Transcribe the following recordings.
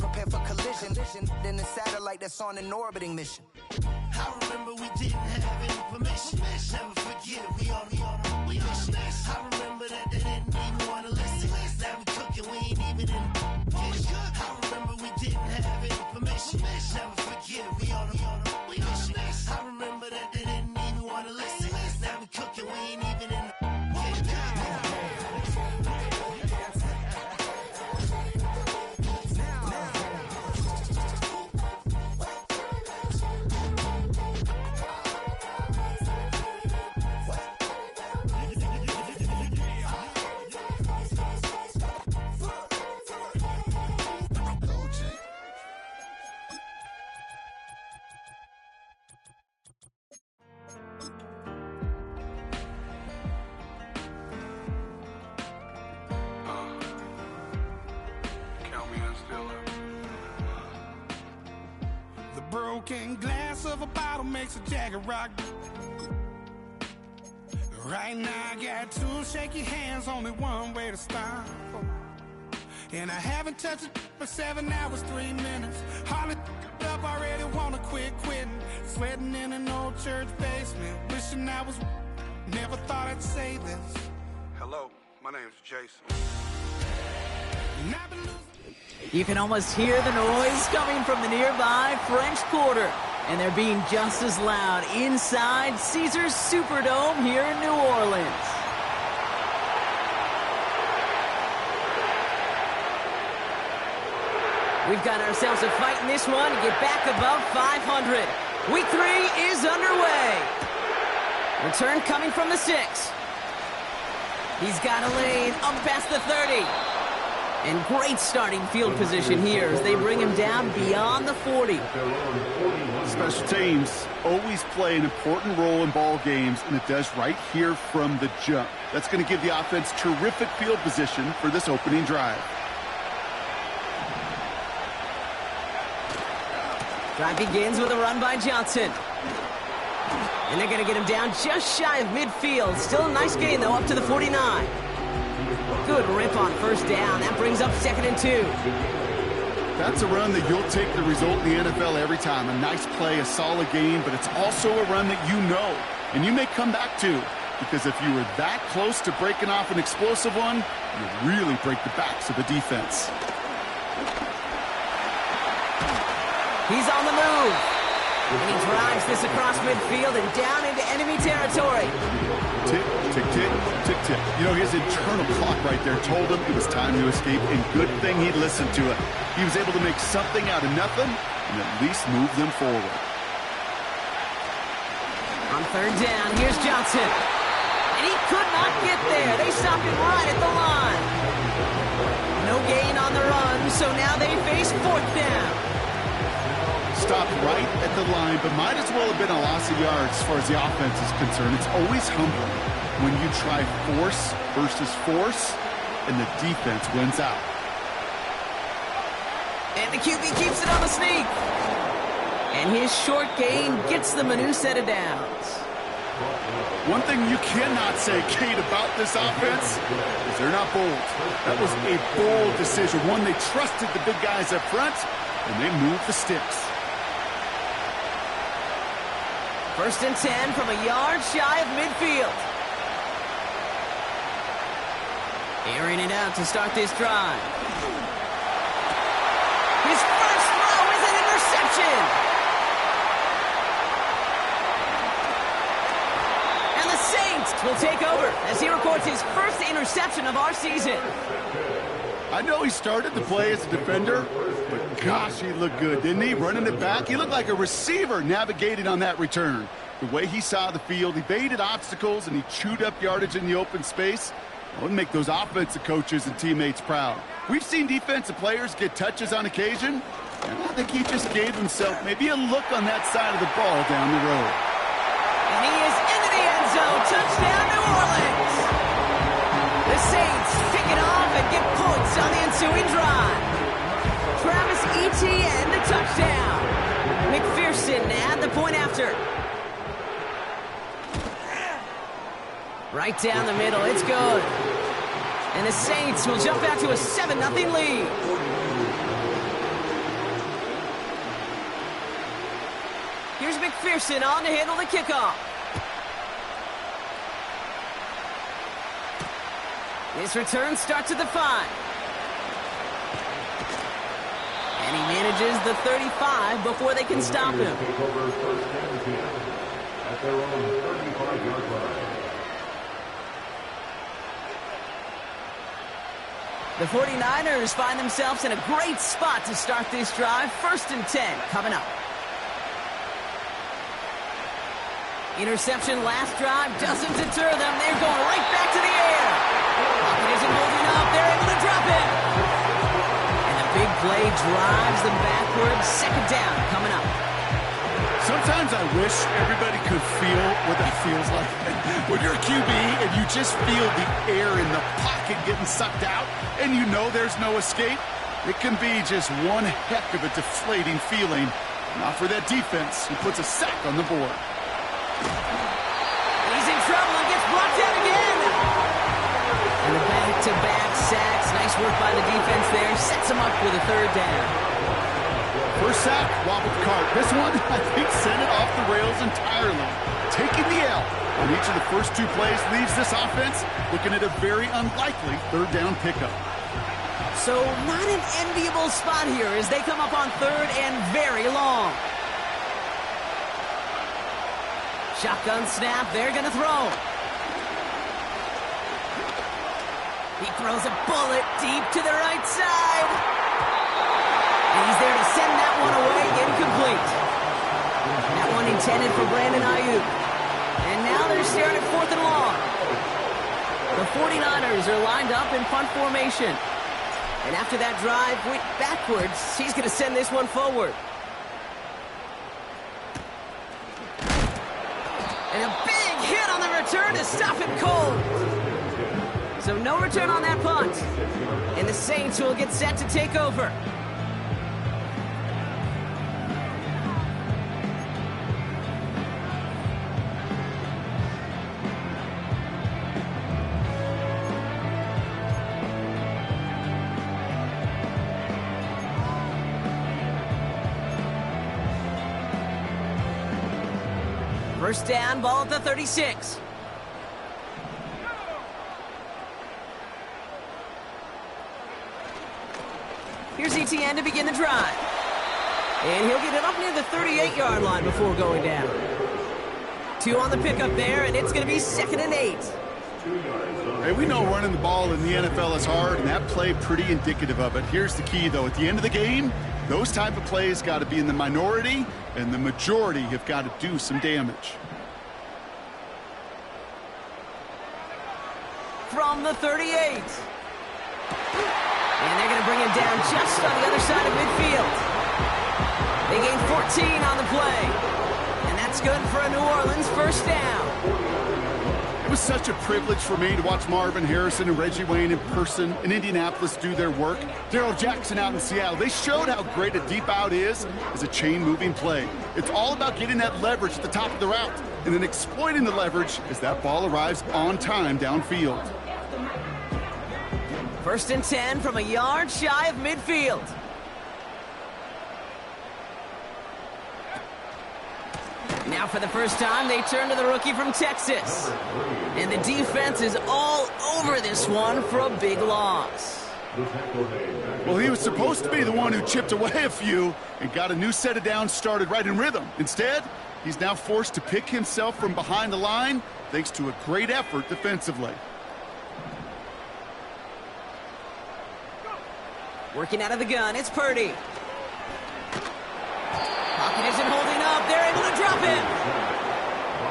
prepare for collision. Then the satellite that's on an orbiting mission. I remember we didn't have any permission. Never forget it, we on a mission. I remember that they didn't even want to listen. Now we cooking, we ain't even in the kitchen. I remember we didn't have any permission. Never forget it, we on a mission. I remember that they didn't even want to listen. Now we cooking, we ain't even in the kitchen. Broken glass of a bottle makes a Jagger rock. Right now I got two shaky hands, only one way to stop. And I haven't touched it for 7 hours, 3 minutes. Hardly up, already wanna quit quitting. Sweating in an old church basement, wishing I was. Never thought I'd say this. Hello, my name's Jason. And I've been losing. You can almost hear the noise coming from the nearby French Quarter, and they're being just as loud inside Caesars Superdome here in New Orleans. We've got ourselves a fight in this one to get back above 500. Week 3 is underway. Return coming from the 6. He's got a lane up past the 30. And great starting field position here as they bring him down beyond the 40. Special teams always play an important role in ball games, and it does right here from the jump. That's going to give the offense terrific field position for this opening drive. Drive begins with a run by Johnson. And they're going to get him down just shy of midfield. Still a nice gain, though, up to the 49. Good rip on first down. That brings up 2nd and 2. That's a run that you'll take the result in the NFL every time. A nice play, a solid game, but it's also a run that you know, and you may come back to, because if you were that close to breaking off an explosive one, you really break the backs of the defense. He's on the move. And he drives this across midfield and down into enemy territory. Tick, tick, tick, tick, tick. You know, his internal clock right there told him it was time to escape, and good thing he listened to it. He was able to make something out of nothing and at least move them forward. On 3rd down, here's Johnson. And he could not get there. They stopped him right at the line. No gain on the run, so now they face 4th down. Stopped right at the line, but might as well have been a loss of yards as far as the offense is concerned. It's always humbling when you try force versus force, and the defense wins out. And the QB keeps it on the sneak. And his short gain gets them a new set of downs. One thing you cannot say, Kate, about this offense is they're not bold. That was a bold decision, one they trusted the big guys up front, and they moved the sticks. 1st and 10 from a yard shy of midfield. Airing it out to start this drive. His first throw is an interception. And the Saints will take over as he records his first interception of our season. I know he started the play as a defender, but gosh, he looked good, didn't he? Running it back, he looked like a receiver navigating on that return. The way he saw the field, he baited obstacles, and he chewed up yardage in the open space. That would make those offensive coaches and teammates proud. We've seen defensive players get touches on occasion, and I think he just gave himself maybe a look on that side of the ball down the road. And he is into the end zone. Touchdown, New Orleans. The Saints pick it off and get points on the ensuing drive. Travis Etienne, the touchdown. McPherson at the point after. Right down the middle, it's good. And the Saints will jump out to a 7-0 lead. Here's McPherson on to handle the kickoff. This return starts at the 5. And he manages the 35 before they can stop him. The 49ers find themselves in a great spot to start this drive. 1st and 10 coming up. Interception last drive doesn't deter them. They're going right back to the air. Pocket isn't holding up. They're able to drop it. And the big play drives them backwards. 2nd down coming up. Sometimes I wish everybody could feel what that feels like. When you're a QB and you just feel the air in the pocket getting sucked out and you know there's no escape, it can be just one heck of a deflating feeling. Not for that defense, who puts a sack on the board. He's in trouble and gets blocked out again. And the back-to-back sacks. Nice work by the defense there. Sets him up with a 3rd down. First sack, wobbled the cart. This one, I think, sent it off the rails entirely. Taking the L on each of the first 2 plays leaves this offense looking at a very unlikely 3rd down pickup. So not an enviable spot here as they come up on 3rd and very long. Shotgun snap, they're going to throw. He throws a bullet deep to the right side. And he's there to send that one away, incomplete. That one intended for Brandon Ayuk. And now they're staring at 4th and long. The 49ers are lined up in punt formation. And after that drive went backwards, he's going to send this one forward. And a big hit on the return to stop it cold. So no return on that punt. And the Saints will get set to take over. First down, ball at the 36. Here's ETN to begin the drive. And he'll get it up near the 38-yard line before going down. 2 on the pickup there, and it's going to be 2nd and 8. Hey, we know running the ball in the NFL is hard, and that play pretty indicative of it. Here's the key, though. At the end of the game, those type of plays got to be in the minority, and the majority have got to do some damage. From the 38. And they're going to bring him down just on the other side of midfield. They gain 14 on the play. And that's good for a New Orleans 1st down. It was such a privilege for me to watch Marvin Harrison and Reggie Wayne in person in Indianapolis do their work. Darrell Jackson out in Seattle. They showed how great a deep out is as a chain-moving play. It's all about getting that leverage at the top of the route and then exploiting the leverage as that ball arrives on time downfield. 1st and 10 from a yard shy of midfield. Now for the first time, they turn to the rookie from Texas. And the defense is all over this one for a big loss. Well, he was supposed to be the one who chipped away a few and got a new set of downs started right in rhythm. Instead, he's now forced to pick himself from behind the line thanks to a great effort defensively. Working out of the gun, it's Purdy. Pocket isn't holding up. They're able to drop him.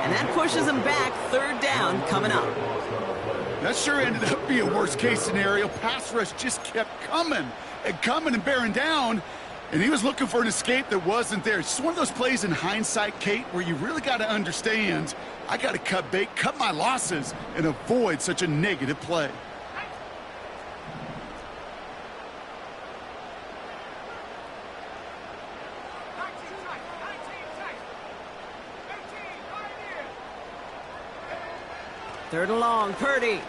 And that pushes them back. 3rd down coming up. That sure ended up being a worst-case scenario. Pass rush just kept coming and bearing down. And he was looking for an escape that wasn't there. It's just one of those plays in hindsight, Kate, where you really got to understand, I got to cut bait, cut my losses, and avoid such a negative play. Third and long, Purdy.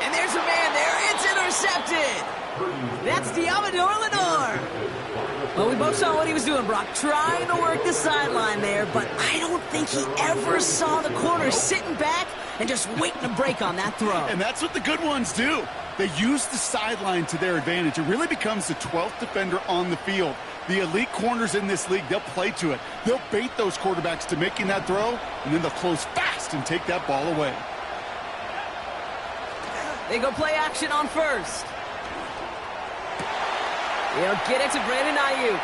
And there's a man there. It's intercepted. That's Diamador Lenore. Well, we both saw what he was doing, Brock, trying to work the sideline there, but I don't think he ever saw the corner sitting back and just waiting to break on that throw. And that's what the good ones do. They use the sideline to their advantage. It really becomes the 12th defender on the field. The elite corners in this league, they'll play to it. They'll bait those quarterbacks to making that throw, and then they'll close fast and take that ball away. They go play action on first. They'll get it to Brandon Ayuk.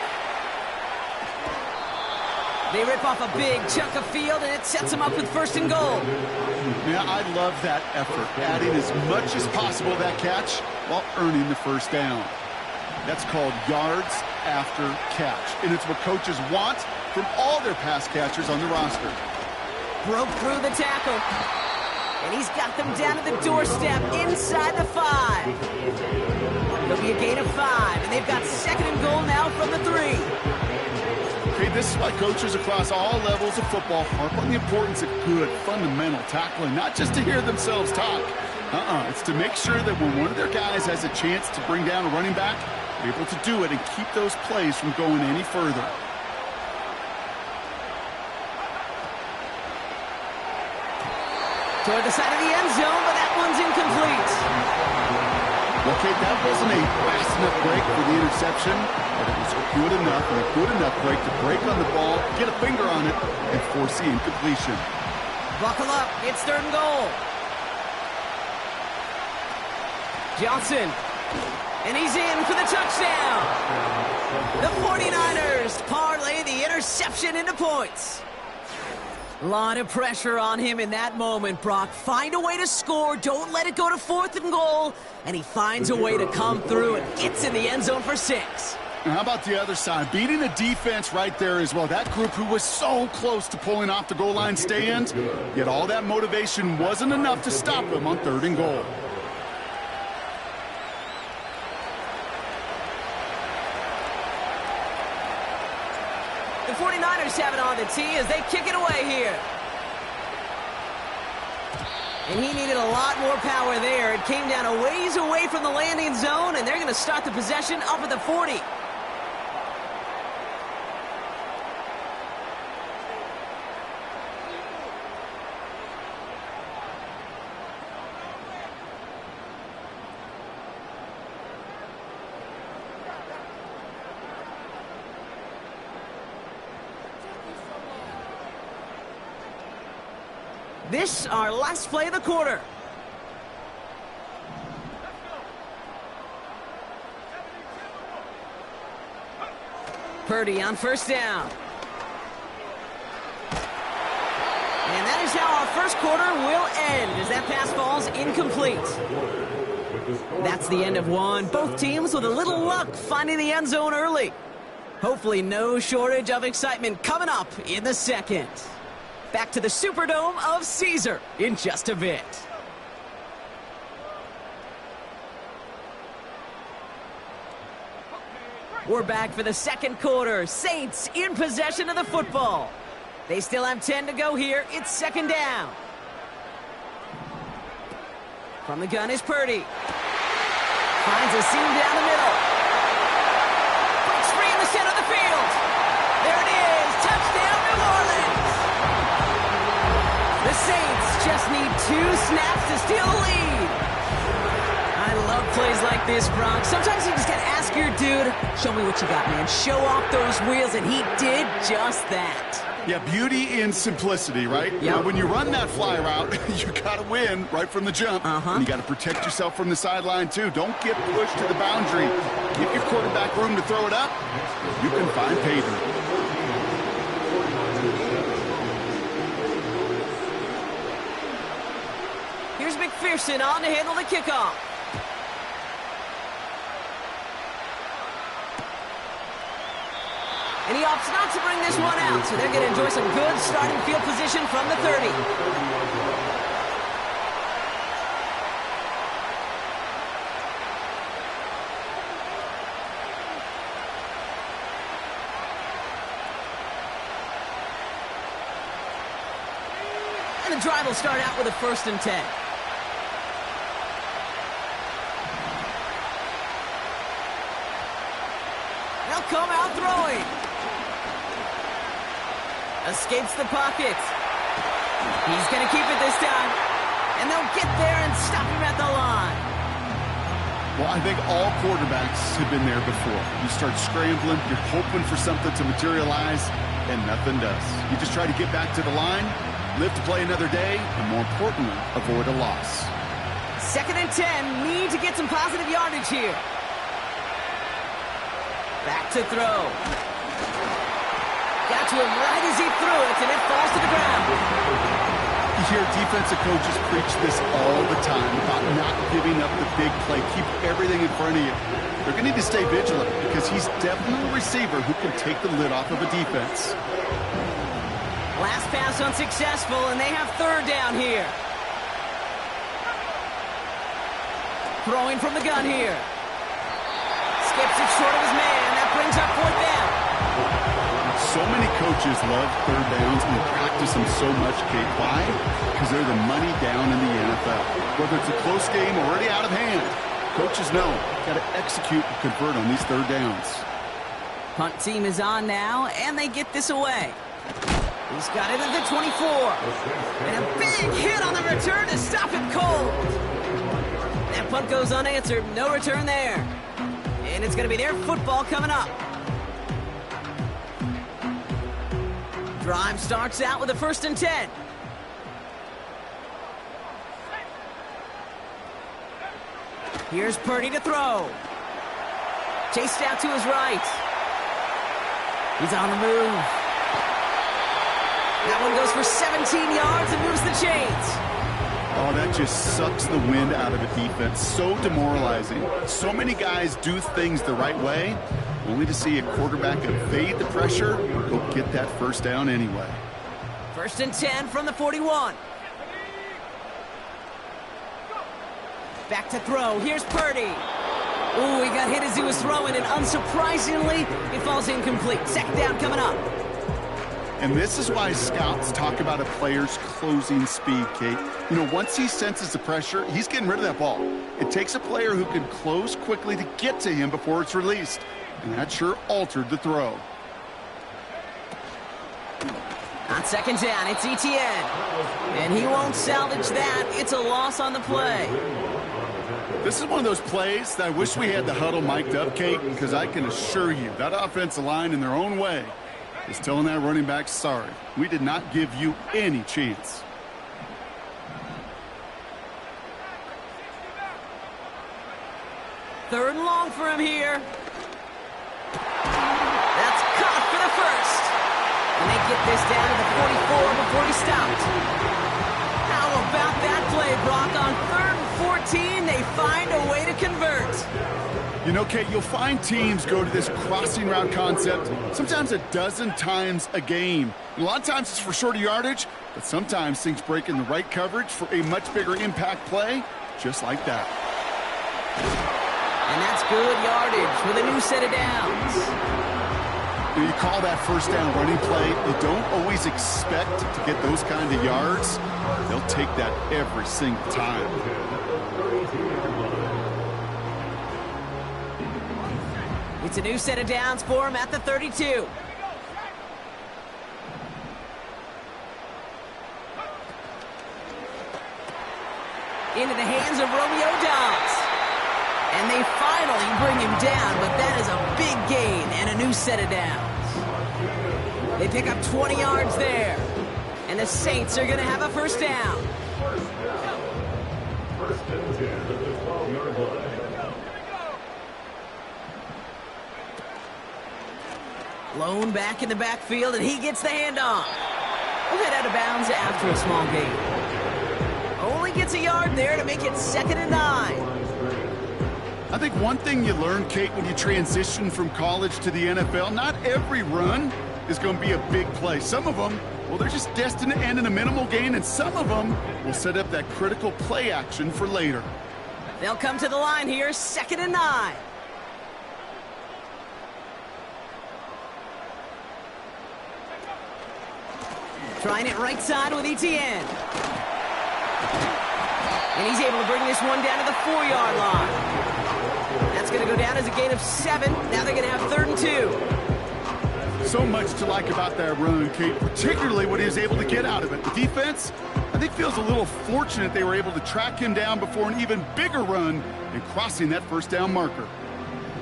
They rip off a big chunk of field, and it sets them up with 1st and goal. Yeah, I love that effort, adding as much as possible to that catch while earning the 1st down. That's called yards after catch, and it's what coaches want from all their pass catchers on the roster. Broke through the tackle, and he's got them down to the doorstep inside the 5. There'll be a gain of 5, and they've got 2nd and goal now from the 3. Okay, this is why coaches across all levels of football harp on the importance of good, fundamental tackling, not just to hear themselves talk. It's to make sure that when one of their guys has a chance to bring down a running back, they're able to do it and keep those plays from going any further. Toward the side of the end zone, but that one's incomplete. Okay, that wasn't a fast enough break for the interception, but it was good enough and a good enough break to break on the ball, get a finger on it, and force the incompletion. Buckle up, it's 3rd and goal. Johnson, and he's in for the touchdown. The 49ers parlay the interception into points. A lot of pressure on him in that moment, Brock. Find a way to score. Don't let it go to 4th and goal. And he finds a way to come through and gets in the end zone for 6. And how about the other side? Beating a defense right there as well. That group who was so close to pulling off the goal line stand, yet all that motivation wasn't enough to stop them on 3rd and goal. The 49ers have it on the tee as they kick it away here. And he needed a lot more power there. It came down a ways away from the landing zone, and they're going to start the possession up at the 40. This, our last play of the quarter. Purdy on 1st down. And that is how our 1st quarter will end as that pass falls incomplete. That's the end of one. Both teams with a little luck finding the end zone early. Hopefully no shortage of excitement coming up in the 2nd. Back to the Superdome of Caesar in just a bit. We're back for the 2nd quarter. Saints in possession of the football. They still have 10 to go here. It's 2nd down. From the gun is Purdy. Finds a seam down the middle. Breaks free in the center of the field. There it is. Touchdown, New Orleans. The Saints just need 2 snaps to steal the lead. I love plays like this, Brock. Sometimes you just got to ask your dude, show me what you got, man. Show off those wheels, and he did just that. Yeah, beauty in simplicity, right? Yep. Now, when you run that fly route, you got to win right from the jump. And you got to protect yourself from the sideline, too. Don't get pushed to the boundary. Give your quarterback room to throw it up. You can find pay dirt. Here's McPherson on to handle the kickoff. And he opts not to bring this one out, so they're going to enjoy some good starting field position from the 30. And the drive will start out with a 1st and 10. They'll come out throwing. Escapes the pocket. He's going to keep it this time. And they'll get there and stop him at the line. Well, I think all quarterbacks have been there before. You start scrambling, you're hoping for something to materialize, and nothing does. You just try to get back to the line, live to play another day, and more importantly, avoid a loss. 2nd and 10, need to get some positive yardage here. Back to throw. Got to him right as he threw it, and it falls to the ground. You hear defensive coaches preach this all the time about not giving up the big play. Keep everything in front of you. They're going to need to stay vigilant because he's definitely a receiver who can take the lid off of a defense. Last pass unsuccessful, and they have 3rd down here. Throwing from the gun here. Skips it short of his man. That brings up 4th down. So many coaches love 3rd downs and practice them so much, Kate. Why? Because they're the money down in the NFL. Whether it's a close game or already out of hand, coaches know got to execute and convert on these 3rd downs. Punt team is on now, and they get this away. He's got it at the 24. And a big hit on the return to stop him cold. That punt goes unanswered. No return there. And it's going to be their football coming up. Drive starts out with a 1st and 10. Here's Purdy to throw. Chased out to his right. He's on the move. That one goes for 17 yards and moves the chains. Oh, that just sucks the wind out of a defense. So demoralizing. So many guys do things the right way, only to see a quarterback evade the pressure or go get that 1st down anyway. 1st and 10 from the 41. Back to throw. Here's Purdy. Ooh, he got hit as he was throwing, and unsurprisingly, it falls incomplete. 2nd down coming up. And this is why scouts talk about a player's closing speed, Kate. You know, once he senses the pressure, he's getting rid of that ball. It takes a player who can close quickly to get to him before it's released. And that sure altered the throw. On 2nd down, it's Etienne. And he won't salvage that. It's a loss on the play. This is one of those plays that I wish we had the huddle mic'd up, Kate, because I can assure you that offensive line in their own way is telling that running back, sorry, we did not give you any chance. Third and long for him here. That's caught for the 1st. And they get this down to the 44 before he stopped. How about that play, Brock? On 3rd and 14, they find a way to convert. You know, Kate, you'll find teams go to this crossing route concept sometimes a dozen times a game. And a lot of times it's for shorter yardage, but sometimes things break in the right coverage for a much bigger impact play, just like that. And that's good yardage with a new set of downs. You call that 1st down running play. You don't always expect to get those kind of yards. They'll take that every single time. It's a new set of downs for him at the 32. Into the hands of Romeo Doubs. And they finally bring him down, but that is a big gain and a new set of downs. They pick up 20 yards there. And the Saints are going to have a 1st down. Lone back in the backfield, and he gets the handoff. We'll head out of bounds after a small gain. Only gets a yard there to make it 2nd and 9. I think one thing you learn, Kate, when you transition from college to the NFL, not every run is going to be a big play. Some of them, well, they're just destined to end in a minimal gain, and some of them will set up that critical play action for later. They'll come to the line here, 2nd and 9. Trying it right side with Etienne. And he's able to bring this one down to the 4-yard line. That's going to go down as a gain of 7. Now they're going to have 3rd and 2. So much to like about that run, Kate, particularly what he was able to get out of it. The defense, I think, feels a little fortunate they were able to track him down before an even bigger run and crossing that first down marker.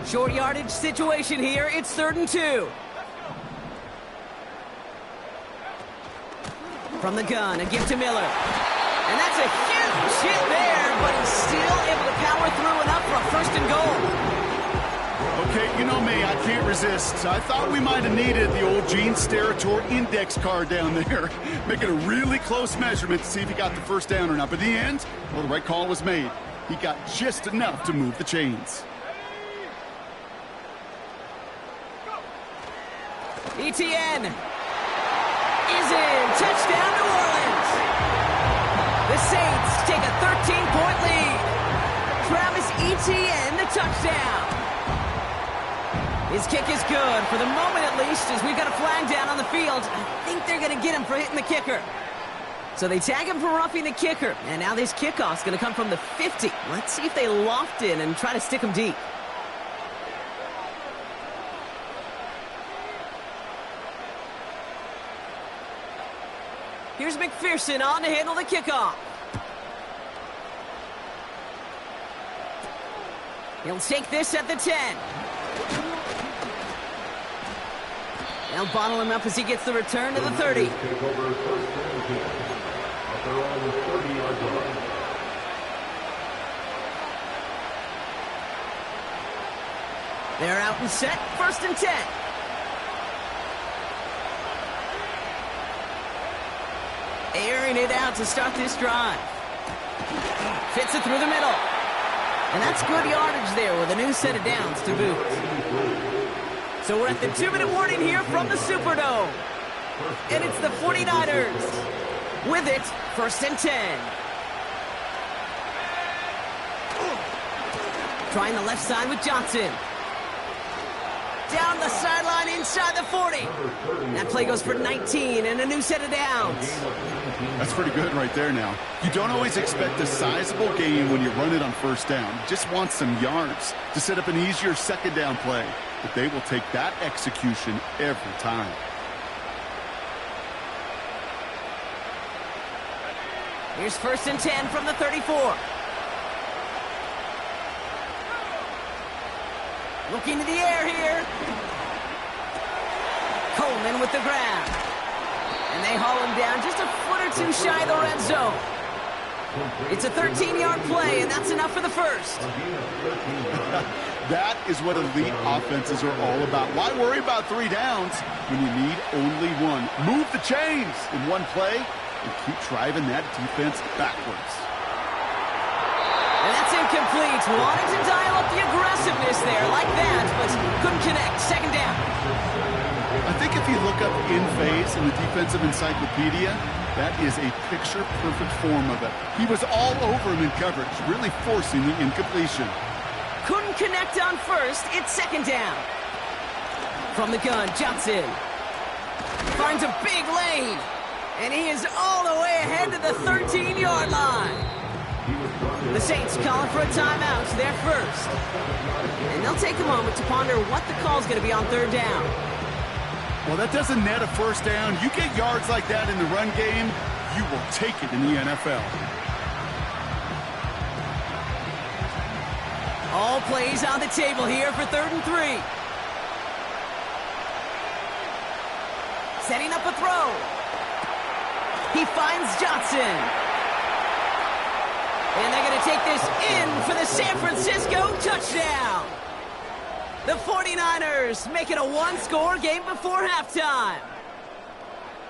Short yardage situation here. It's 3rd and 2. From the gun, a gift to Miller. And that's a huge hit there, but he's still able to power through enough for a 1st and goal. Okay, you know me, I can't resist. I thought we might have needed the old Gene Steratore index card down there, making a really close measurement to see if he got the first down or not. But in the end, well, the right call was made. He got just enough to move the chains. ETN is in. Touchdown, New Orleans. The Saints take a 13-point lead. Travis Etienne, the touchdown. His kick is good, for the moment at least, as we've got a flag down on the field. I think they're going to get him for hitting the kicker. So they tag him for roughing the kicker, and now this kickoff's going to come from the 50. Let's see if they loft in and try to stick him deep. Here's McPherson on to handle the kickoff. He'll take this at the 10. They'll bottle him up as he gets the return to the 30. They're out and set, 1st and 10. Airing it out to start this drive. Fits it through the middle. And that's good yardage there with a new set of downs to boot. So we're at the 2-minute warning here from the Superdome. And it's the 49ers. With it, 1st and 10. Trying the left side with Johnson. Down the sideline inside the 40. That play goes for 19 and a new set of downs. That's pretty good right there now. You don't always expect a sizable gain when you run it on 1st down. You just want some yards to set up an easier 2nd down play. But they will take that execution every time. Here's 1st and 10 from the 34. Looking to the air here. Coleman with the grab. And they haul him down just a foot or 2 shy of the red zone. It's a 13-yard play, and that's enough for the 1st. That is what elite offenses are all about. Why worry about 3 downs when you need only 1? Move the chains in one play and keep driving that defense backwards. And that's incomplete. Wanted to dial up the aggressiveness there like that, but couldn't connect. 2nd down. I think if you look up in phase in the defensive encyclopedia, that is a picture-perfect form of it. He was all over him in coverage, really forcing the incompletion. Couldn't connect on 1st. It's 2nd down. From the gun, Johnson finds a big lane, and he is all the way ahead to the 13-yard line. The Saints calling for a timeout. They're 1st. And they'll take a moment to ponder what the call's going to be on 3rd down. Well, that doesn't net a 1st down. You get yards like that in the run game, you will take it in the NFL. All plays on the table here for 3rd and 3. Setting up a throw. He finds Johnson. And they're going to take this in for the San Francisco touchdown. The 49ers make it a 1-score game before halftime.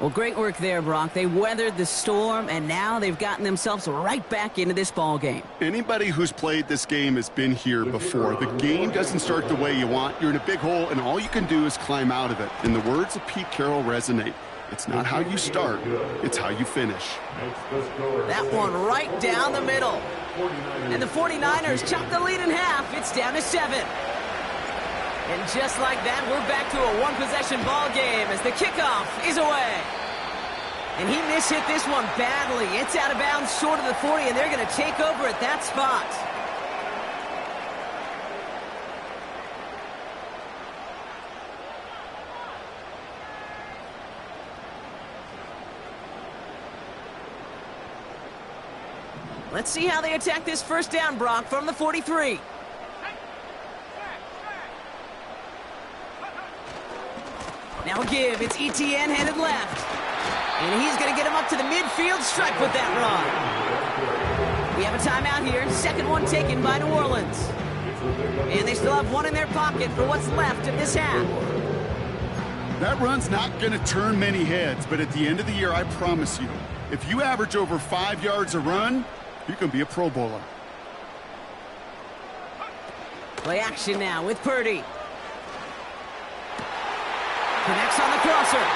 Well, great work there, Brock. They weathered the storm, and now they've gotten themselves right back into this ball game. Anybody who's played this game has been here before. The game doesn't start the way you want. You're in a big hole, and all you can do is climb out of it. And the words of Pete Carroll resonate. It's not how you start, it's how you finish. That one right down the middle. And the 49ers chop the lead in half. It's down to 7. And just like that, we're back to a 1-possession ball game as the kickoff is away. And he mishit this one badly. It's out of bounds short of the 40, and they're going to take over at that spot. Let's see how they attack this first down, Brock, from the 43. Now a give. It's ETN headed left. And he's going to get him up to the midfield stripe with that run. We have a timeout here. Second one taken by New Orleans. And they still have one in their pocket for what's left of this half. That run's not going to turn many heads, but at the end of the year, I promise you, if you average over 5 yards a run, you can be a Pro Bowler. Play action now with Purdy. Connects on the crosser.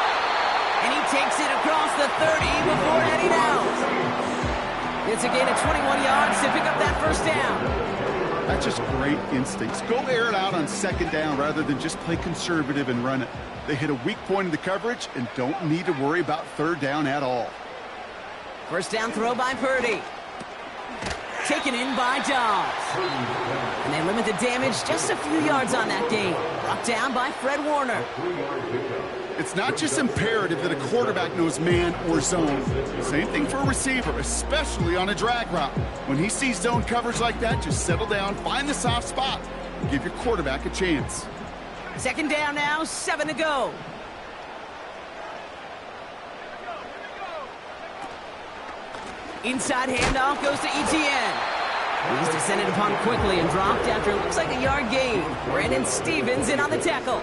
And he takes it across the 30 before heading out. It's a gain of 21 yards to pick up that first down. That's just great instincts. Go air it out on second down rather than just play conservative and run it. They hit a weak point in the coverage and don't need to worry about third down at all. First down throw by Purdy. Taken in by Dobbs. And they limit the damage just a few yards on that gain. Brought down by Fred Warner. It's not just imperative that a quarterback knows man or zone. Same thing for a receiver, especially on a drag route. When he sees zone coverage like that, just settle down, find the soft spot, and give your quarterback a chance. Second down now, 7 to go. Inside handoff goes to ETN. He's descended upon quickly and dropped after it looks like a yard gain. Brandon Stevens in on the tackle.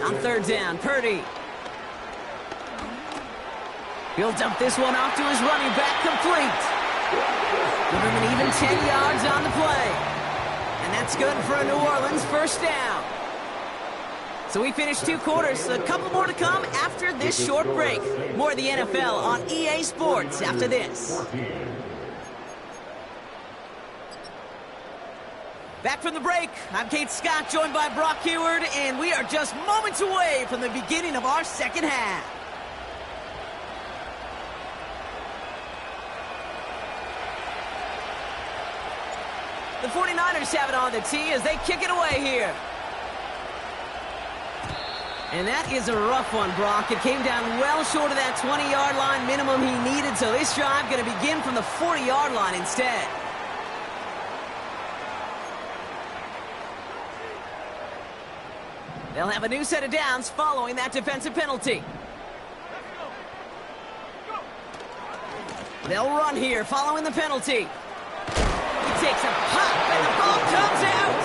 On third down, Purdy. He'll dump this one off to his running back, complete. Give him an even 10 yards on the play. And that's good for a New Orleans first down. So we finished 2 quarters. A couple more to come after this short break. More of the NFL on EA Sports after this. Back from the break, I'm Kate Scott, joined by Brock Huard, and we are just moments away from the beginning of our second half. The 49ers have it on the tee as they kick it away here. And that is a rough one, Brock. It came down well short of that 20-yard line minimum he needed, so this drive going to begin from the 40-yard line instead. They'll have a new set of downs following that defensive penalty. They'll run here following the penalty. He takes a pop, and the ball comes out.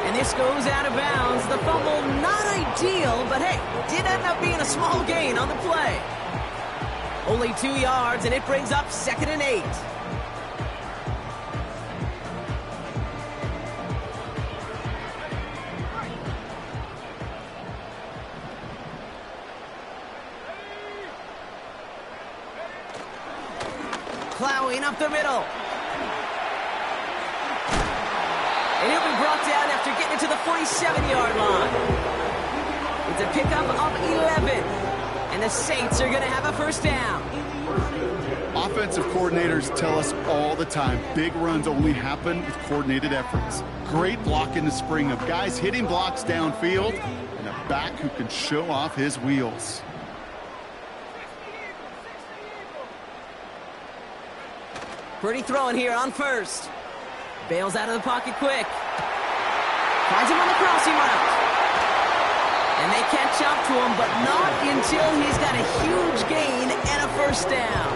And this goes out of bounds. The fumble, not ideal, but hey, did end up being a small gain on the play. Only 2 yards, and it brings up 2nd and 8. Plowing up the middle. And he'll be brought down after getting it to the 47-yard line. It's a pickup of 11. And the Saints are going to have a first down. Offensive coordinators tell us all the time, big runs only happen with coordinated efforts. Great block in the spring of guys hitting blocks downfield and a back who can show off his wheels. Pretty throwing here on first. Bails out of the pocket quick. Finds him on the crossing route. And they catch up to him, but not until he's got a huge gain and a first down.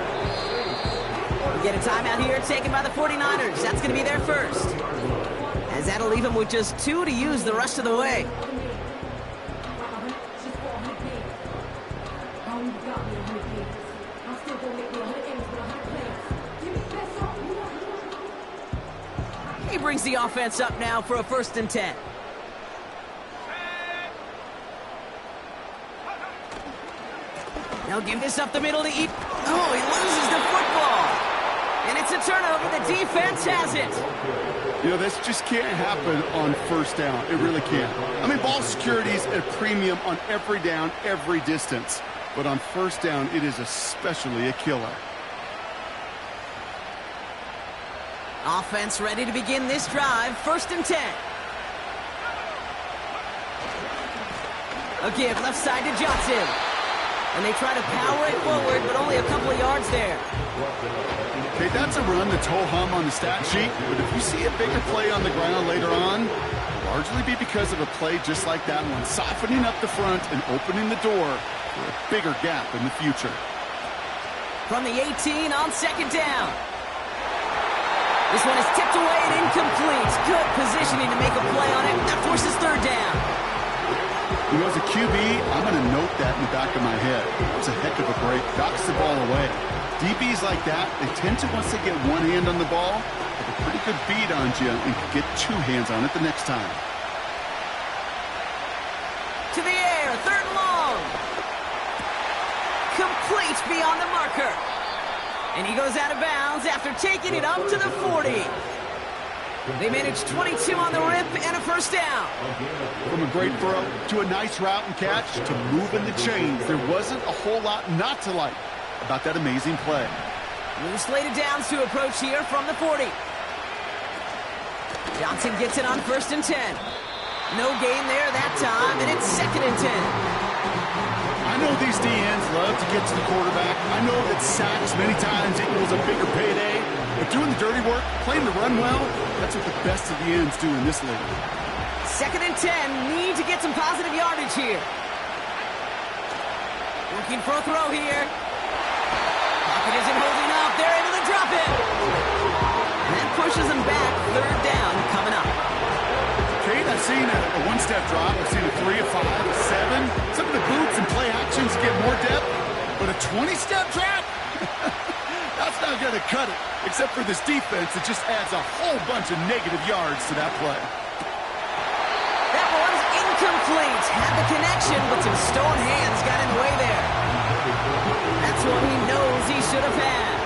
We get a timeout here taken by the 49ers. That's going to be their first. As that'll leave him with just 2 to use the rest of the way. He brings the offense up now for a 1st and 10. They'll give this up the middle to eat. Oh, he loses the football. And it's a turnover. The defense has it. You know, this just can't happen on first down. It really can't. I mean, ball security is at a premium on every down, every distance. But on first down, it is especially a killer. Offense ready to begin this drive. 1st and 10. A give left side to Johnson. And they try to power it forward, but only a couple of yards there. Okay, that's a run that's ho-hum on the stat sheet, but if you see a bigger play on the ground later on, it'll largely be because of a play just like that one, softening up the front and opening the door for a bigger gap in the future. From the 18 on second down. This one is tipped away and incomplete. Good positioning to make a play on it. That forces third down. You know, as a QB, I'm going to note that in the back of my head. It's a heck of a break. Knocks the ball away. DBs like that, they tend to, once they get one hand on the ball, have a pretty good beat on you and can get two hands on it the next time. To the air, third and long. Complete beyond the marker. And he goes out of bounds after taking it up to the 40. They managed 22 on the rip and a first down. From a great throw to a nice route and catch to moving the chains, there wasn't a whole lot not to like about that amazing play. New slated downs to approach here from the 40. Johnson gets it on 1st and 10. No gain there that time, and it's 2nd and 10. I know these DNs love to get to the quarterback. I know that sacks many times equals a bigger payday, but doing the dirty work, playing the run well, that's what the best of the ends do in this league. 2nd and 10, need to get some positive yardage here. Looking for a throw here. Pocket isn't holding up. They're able to drop it. And that pushes them back. Third down coming up. Kate, I've seen a one-step drop. I've seen a 3, a 5, a 7. Some of the boots and play actions get more depth, but a 20-step drop? That's not going to cut it, except for this defense that just adds a whole bunch of negative yards to that play. That one's incomplete. Had the connection, but some stone hands got in the way there. That's one he knows he should have had.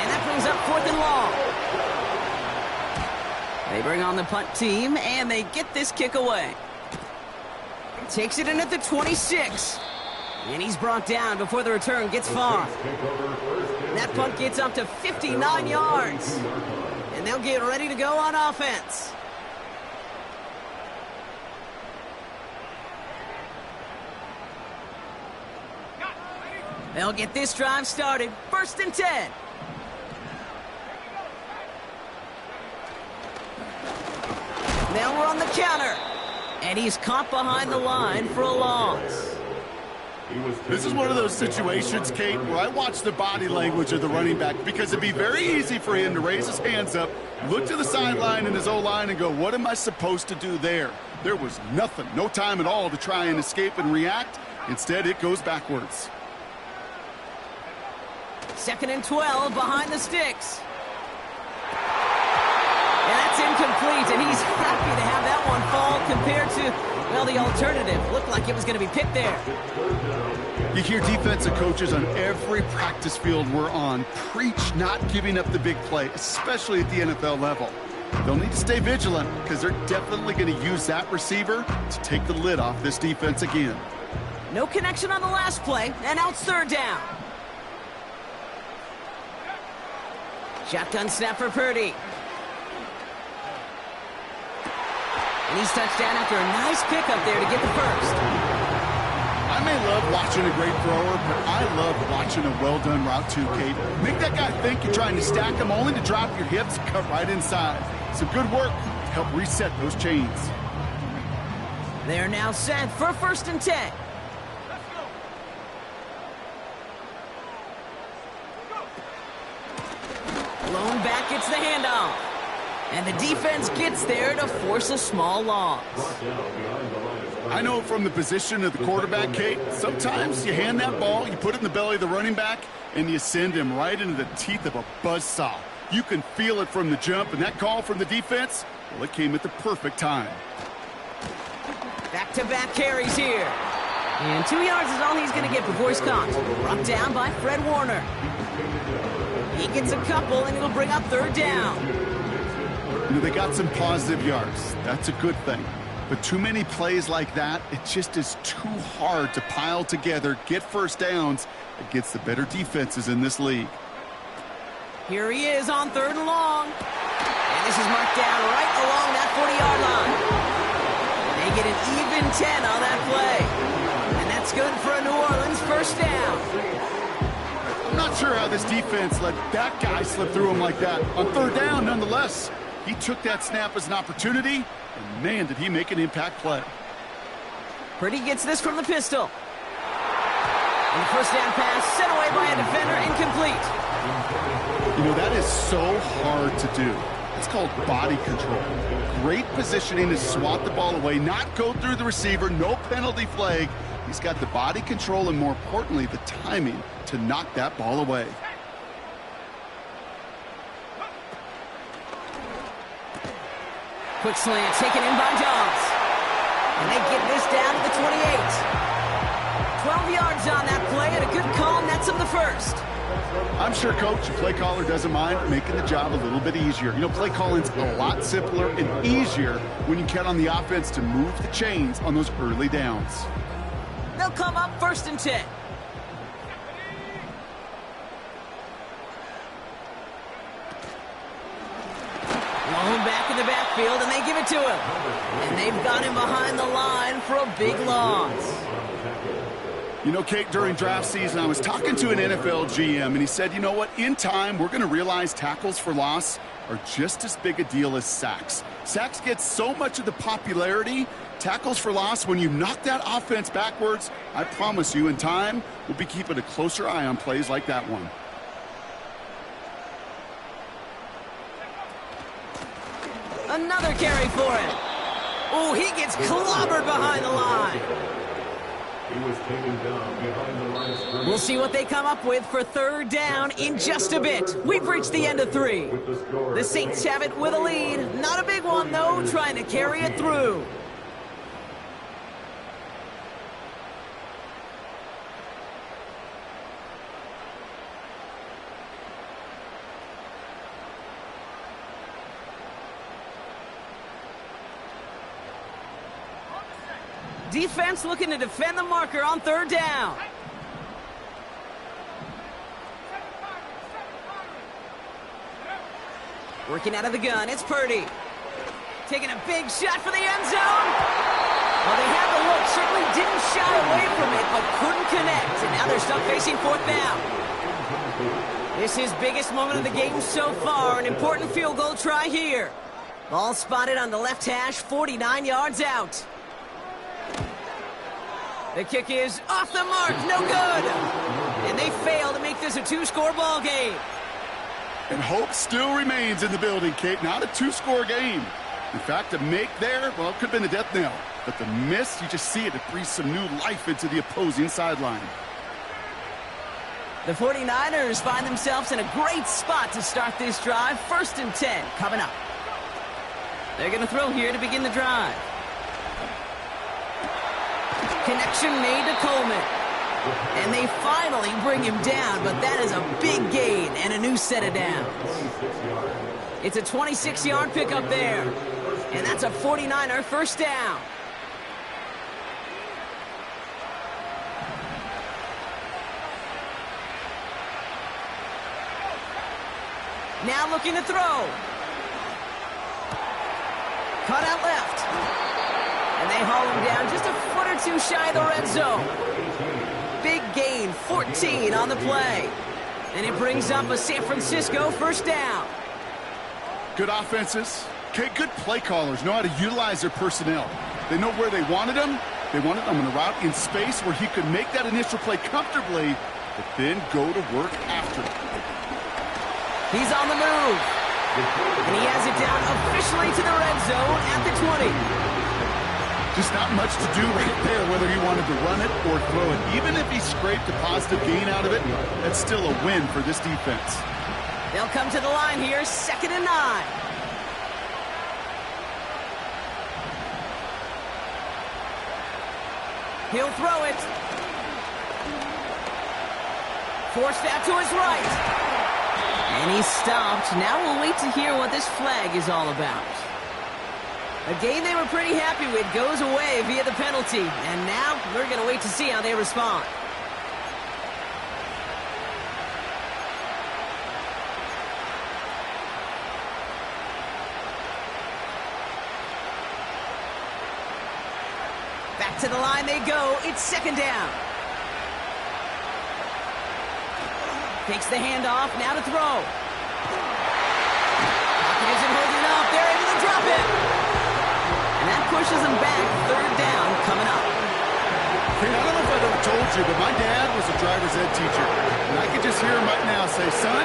And that brings up 4th and long. They bring on the punt team, and they get this kick away. Takes it in at the 26. And he's brought down before the return gets far. That punt gets up to 59 yards. And they'll get ready to go on offense. They'll get this drive started. 1st and 10. Now we're on the counter. And he's caught behind the line for a loss. This is one of those situations, Kate, where I watch the body language of the running back because it'd be very easy for him to raise his hands up, look to the sideline in his O-line and go, what am I supposed to do there? There was nothing, no time at all to try and escape and react. Instead, it goes backwards. 2nd and 12 behind the sticks. And that's incomplete, and he's happy to have that one fall compared to, well, the alternative. Looked like it was going to be picked there. You hear defensive coaches on every practice field we're on preach not giving up the big play, especially at the NFL level. They'll need to stay vigilant because they're definitely going to use that receiver to take the lid off this defense again. No connection on the last play, and now it's 3rd down. Shotgun snap for Purdy. And he's touched down after a nice pickup there to get the first. I may love watching a great thrower, but I love watching a well-done route too, Kate. Make that guy think you're trying to stack him only to drop your hips and cut right inside. Some good work to help reset those chains. They're now set for 1st and 10. Blown back gets the handoff. And the defense gets there to force a small loss. I know from the position of the quarterback, Kate, sometimes you hand that ball, you put it in the belly of the running back, and you send him right into the teeth of a buzzsaw. You can feel it from the jump, and that call from the defense, well, it came at the perfect time. Back-to-back carries here. And 2 yards is all he's going to get before he's caught. Brought down by Fred Warner. He gets a couple, and it'll bring up 3rd down. You know, they got some positive yards. That's a good thing. But too many plays like that, it just is too hard to pile together, get first downs against the better defenses in this league. Here he is on 3rd and long. And this is marked down right along that 40-yard line. They get an even 10 on that play. And that's good for a New Orleans 1st first down. I'm not sure how this defense let that guy slip through him like that. On third down, nonetheless, he took that snap as an opportunity, and man, did he make an impact play. Purdy gets this from the pistol. And the first down pass sent away by a defender, incomplete. You know, that is so hard to do. It's called body control. Great positioning to swat the ball away, not go through the receiver, no penalty flag. He's got the body control and, more importantly, the timing to knock that ball away. Quick slant taken in by Dobbs. And they get this down to the 28. 12 yards on that play, and a good call nets him the first. I'm sure, Coach, the play caller doesn't mind making the job a little bit easier. You know, play calling's a lot simpler and easier when you count on the offense to move the chains on those early downs. They'll come up 1st and 10. Long back in the backfield, and they give it to him. And they've got him behind the line for a big loss. You know, Kate, during draft season, I was talking to an NFL GM, and he said, you know what, in time, we're going to realize tackles for loss are just as big a deal as sacks. Sacks get so much of the popularity. Tackles for loss, when you knock that offense backwards, I promise you, in time, we'll be keeping a closer eye on plays like that one. Another carry for him. Oh, he gets clobbered behind the line. He was taken down behind the line of scrimmage. We'll see what they come up with for 3rd down in just a bit. We've reached the end of 3. The Saints have it with a lead. Not a big one, though, trying to carry it through. Defense looking to defend the marker on 3rd down. Working out of the gun, it's Purdy. Taking a big shot for the end zone. Well, they had the look, certainly didn't shy away from it, but couldn't connect. And now they're stuck facing 4th down. This is biggest moment of the game so far. An important field goal try here. Ball spotted on the left hash, 49 yards out. The kick is off the mark, no good. And they fail to make this a 2-score ball game. And hope still remains in the building, Kate. Not a 2-score game. In fact, a make there, well, it could have been the death knell. But the miss, you just see it breathes some new life into the opposing sideline. The 49ers find themselves in a great spot to start this drive. 1st and 10 coming up. They're going to throw here to begin the drive. Connection made to Coleman. And they finally bring him down, but that is a big gain and a new set of downs. It's a 26-yard pickup there. And that's a 49er first down. Now looking to throw. Cut out left. And they haul him down just a foot or two shy of the red zone. Big gain, 14 on the play. And it brings up a San Francisco first down. Good offenses. Okay, good play callers know how to utilize their personnel. They know where they wanted them. They wanted them in a route in space where he could make that initial play comfortably, but then go to work after it. He's on the move. And he has it down officially to the red zone at the 20. Just not much to do right there, whether he wanted to run it or throw it. Even if he scraped a positive gain out of it, that's still a win for this defense. They'll come to the line here, 2nd and 9. He'll throw it. Forced out to his right. And he's stopped. Now we'll wait to hear what this flag is all about. A game they were pretty happy with goes away via the penalty. And now we're going to wait to see how they respond. Back to the line they go. It's 2nd down. Takes the handoff, now to throw. Pocket isn't holding up. They're able to drop it. And that pushes them back. Third down coming up. Hey, I don't know if I've ever told you, but my dad was a driver's ed teacher. And I can just hear him right now say, son,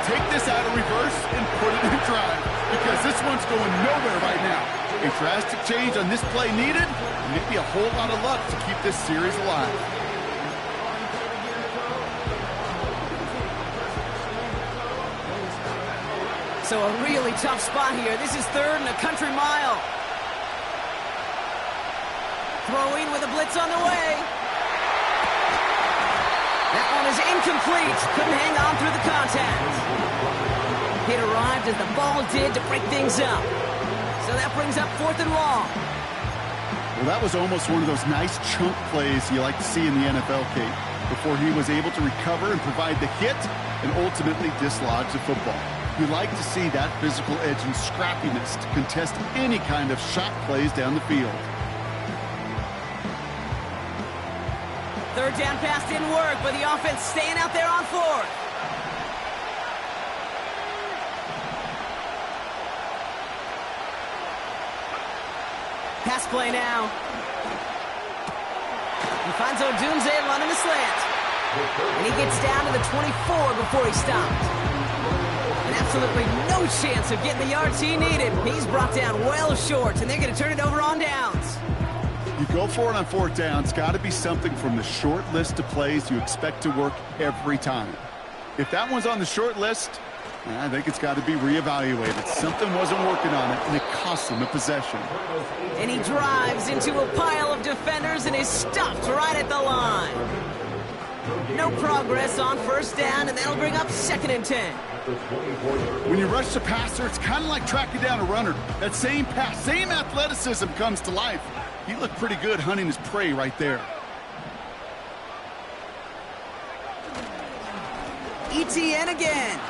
take this out of reverse and put it in drive. Because this one's going nowhere right now. A drastic change on this play needed, and maybe a whole lot of luck to keep this series alive. So a really tough spot here. This is third and a country mile. Throwing with a blitz on the way. That one is incomplete. Couldn't hang on through the contact. It arrived as the ball did to break things up. So that brings up 4th and long. Well, that was almost one of those nice chunk plays you like to see in the NFL, Kate, before he was able to recover and provide the hit and ultimately dislodge the football. You like to see that physical edge and scrappiness to contest any kind of shot plays down the field. Third down pass didn't work, but the offense staying out there on 4th. Pass play now. He finds Odunze running the slant. And he gets down to the 24 before he stopped. And absolutely no chance of getting the yards he needed. He's brought down well short, and they're going to turn it over on downs. You go for it on 4th down. It's got to be something from the short list of plays you expect to work every time. If that one's on the short list, I think it's got to be reevaluated. Something wasn't working on it, and it cost him a possession. And he drives into a pile of defenders and is stopped right at the line. No progress on 1st down, and that'll bring up 2nd and 10. When you rush the passer, it's kind of like tracking down a runner. That same pass, same athleticism comes to life. He looked pretty good hunting his prey right there. ETN again.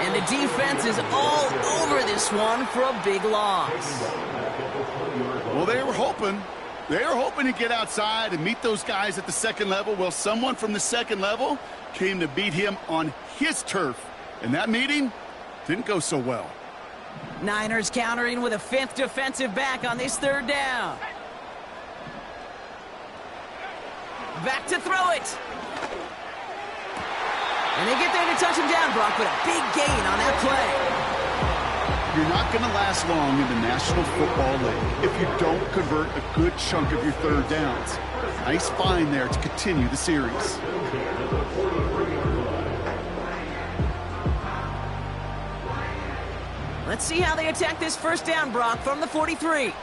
And the defense is all over this one for a big loss. Well, they were hoping to get outside and meet those guys at the 2nd level. Well, someone from the 2nd level came to beat him on his turf. And that meeting didn't go so well. Niners countering with a 5th defensive back on this 3rd down. Back to throw it. And they get there to touch him down, Brock, with a big gain on that play. You're not going to last long in the National Football League if you don't convert a good chunk of your 3rd downs. Nice find there to continue the series. Let's see how they attack this 1st down, Brock, from the 43.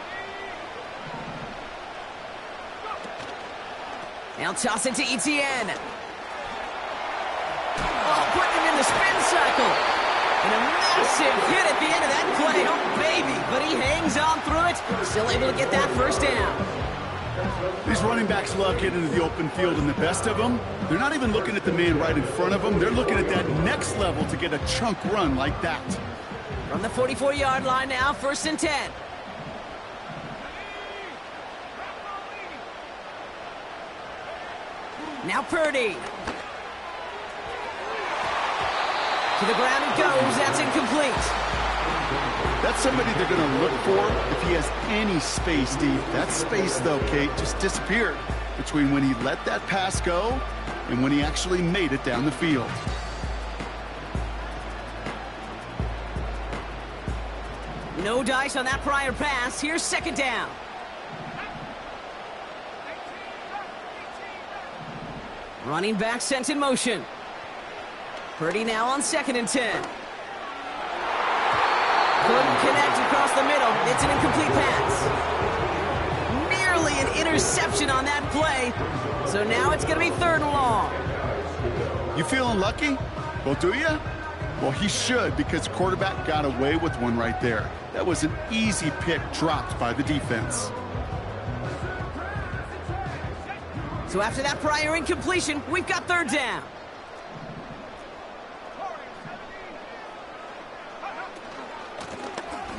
Now toss it to ETN. Oh, putting him in the spin cycle. And a massive hit at the end of that play. Oh, baby. But he hangs on through it. Still able to get that 1st down. These running backs love getting into the open field, and the best of them, they're not even looking at the man right in front of them. They're looking at that next level to get a chunk run like that. From the 44-yard line now, 1st and 10. Now Purdy. To the ground it goes. That's incomplete. That's somebody they're going to look for if he has any space, Steve. That space, though, Kate, just disappeared between when he let that pass go and when he actually made it down the field. No dice on that prior pass. Here's 2nd down. Running back sent in motion. Purdy now on 2nd and 10. Couldn't connect across the middle. It's an incomplete pass. Nearly an interception on that play. So now it's going to be 3rd and long. You feeling lucky? Well, do you? Well, he should, because the quarterback got away with one right there. That was an easy pick dropped by the defense. So after that prior incompletion, we've got 3rd down.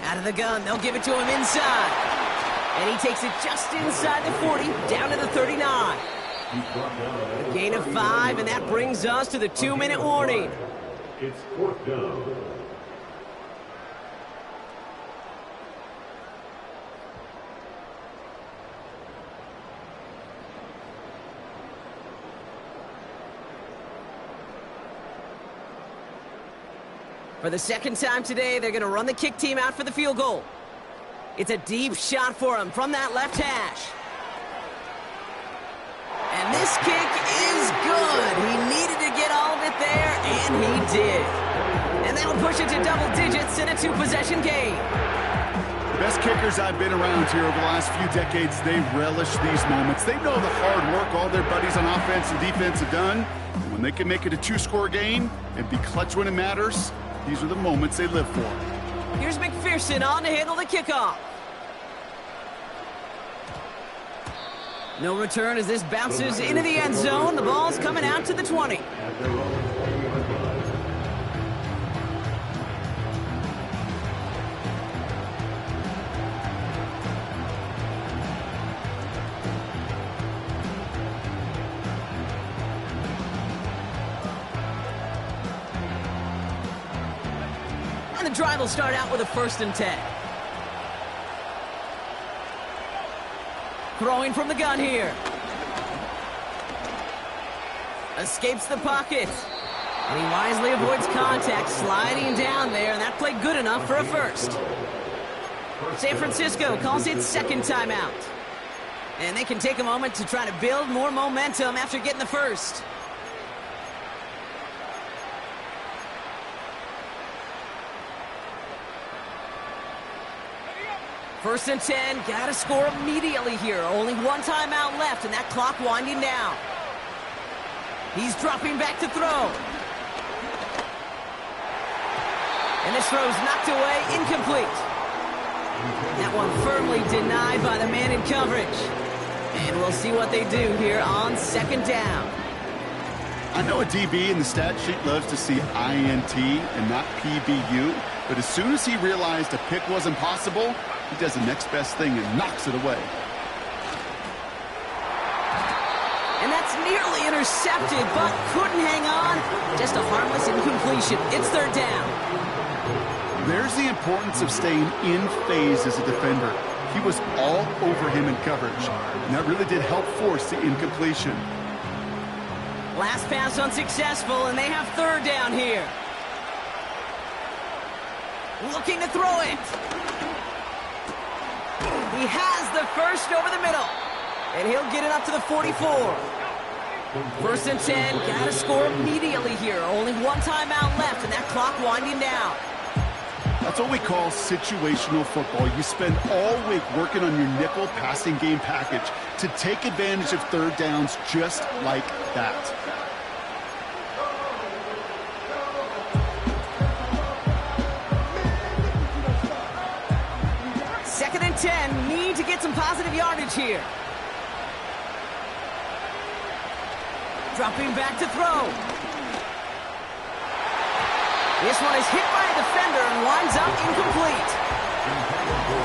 Out of the gun, they'll give it to him inside. And he takes it just inside the 40, down to the 39. He's brought down. A gain of 5, and that brings us to the 2-minute warning. It's 4th down. For the second time today, they're going to run the kick team out for the field goal. It's a deep shot for him from that left hash. And this kick is good. He needed to get all of it there, and he did. And that'll push it to double digits in a 2-possession game. The best kickers I've been around here over the last few decades, they relish these moments. They know the hard work all their buddies on offense and defense have done. And when they can make it a 2-score game and be clutch when it matters, these are the moments they live for. Here's McPherson on to handle the kickoff. No return as this bounces into the end zone. The ball's coming out to the 20. At their own 20-yard line. And the drive will start out with a 1st and 10. Throwing from the gun here. Escapes the pocket. And he wisely avoids contact, sliding down there, and that played good enough for a 1st. San Francisco calls it 2nd timeout. And they can take a moment to try to build more momentum after getting the 1st. First and 10, gotta score immediately here. Only 1 timeout left, and that clock winding down. He's dropping back to throw. And this throw's knocked away, incomplete. That one firmly denied by the man in coverage. And we'll see what they do here on 2nd down. I know a DB in the stat sheet loves to see INT and not PBU, but as soon as he realized a pick wasn't possible, he does the next best thing and knocks it away. And that's nearly intercepted, but couldn't hang on. Just a harmless incompletion. It's 3rd down. There's the importance of staying in phase as a defender. He was all over him in coverage, and that really did help force the incompletion. Last pass unsuccessful, and they have 3rd down here. Looking to throw it. He has the 1st over the middle, and he'll get it up to the 44. 1st and 10, gotta score immediately here. Only 1 timeout left, and that clock winding down. That's what we call situational football. You spend all week working on your nickel passing game package to take advantage of 3rd downs just like that. Second and 10, need to get some positive yardage here. Dropping back to throw. This one is hit by a defender and winds up incomplete.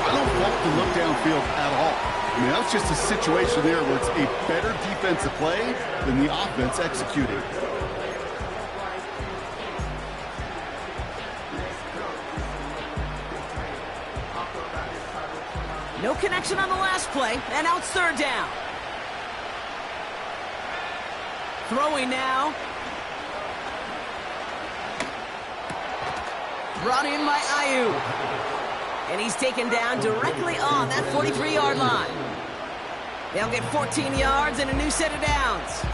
I don't fault the look downfield at all. I mean, that's just a situation there where it's a better defensive play than the offense executing. No connection on the last play, and now it's 3rd down. Throwing now. Brought in by Aiyuk. And he's taken down directly on that 43-yard line. They'll get 14 yards and a new set of downs.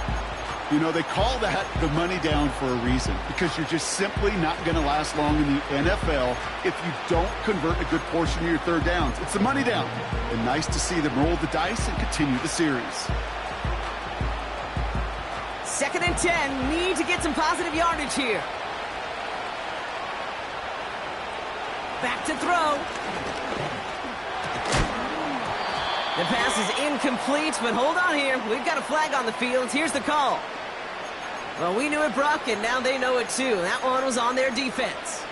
You know, they call that the money down for a reason, because you're just simply not going to last long in the NFL if you don't convert a good portion of your 3rd downs. It's the money down. And nice to see them roll the dice and continue the series. 2nd and 10, need to get some positive yardage here. Back to throw. The pass is incomplete, but hold on here. We've got a flag on the field. Here's the call. Well, we knew it, Brock, and now they know it too. That one was on their defense.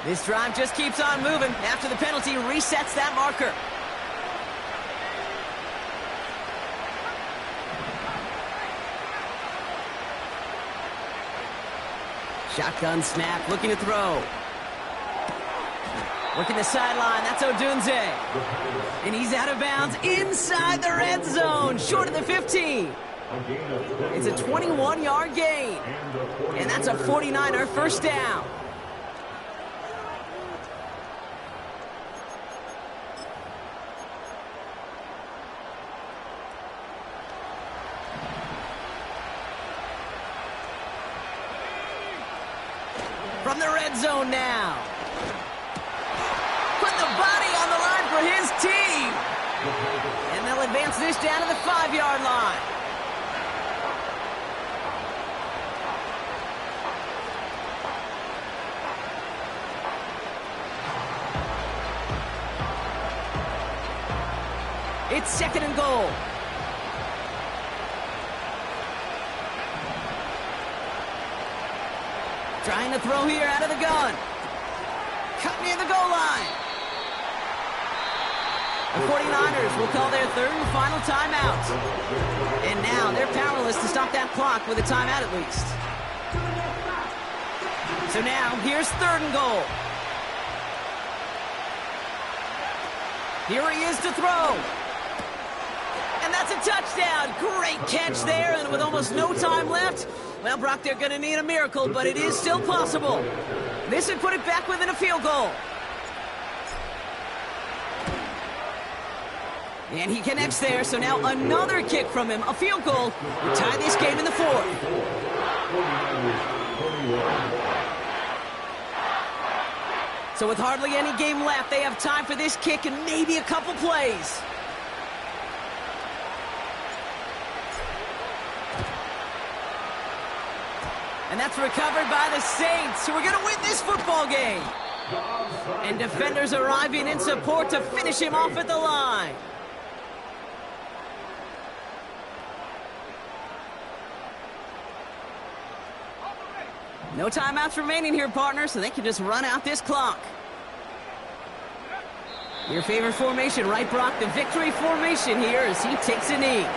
This drive just keeps on moving. After the penalty, resets that marker. Shotgun snap, looking to throw. Working the sideline, that's Odunze. And he's out of bounds inside the red zone, short of the 15. It's a 21-yard gain. And that's a 49er first down. From the red zone now. Put the body on the line for his team. And they'll advance this down to the 5-yard line. It's second and goal. Trying to throw here out of the gun. Cut near the goal line. The 49ers will call their third and final timeout. And now they're powerless to stop that clock with a timeout at least. So now here's third and goal. Here he is to throw. And that's a touchdown. Great catch there, and with almost no time left, well, Brock, they're going to need a miracle, but it is still possible. This would put it back within a field goal. And he connects there, so now another kick from him, a field goal, will tie this game in the fourth. So with hardly any game left, they have time for this kick and maybe a couple plays. And that's recovered by the Saints, who are going to win this football game. And defenders arriving in support to finish him off at the line. No timeouts remaining here, partner, so they can just run out this clock. Your favorite formation, right, Brock? The victory formation here as he takes a knee.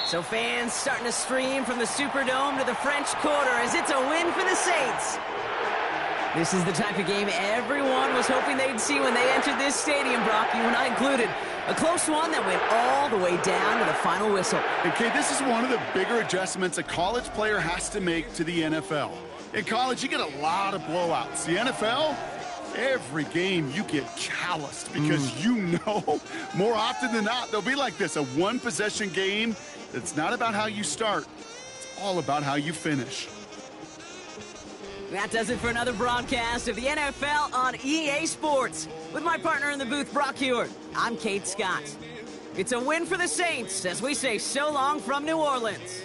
So fans starting to stream from the Superdome to the French Quarter as it's a win for the Saints. This is the type of game everyone was hoping they'd see when they entered this stadium, Brock, you and I included. A close one that went all the way down to the final whistle. Okay, this is one of the bigger adjustments a college player has to make to the NFL. In college, you get a lot of blowouts. The NFL, every game you get calloused because you know more often than not they'll be like this, a one-possession game. It's not about how you start. It's all about how you finish. That does it for another broadcast of the NFL on EA Sports. With my partner in the booth, Brock Huard, I'm Kate Scott. It's a win for the Saints as we say so long from New Orleans.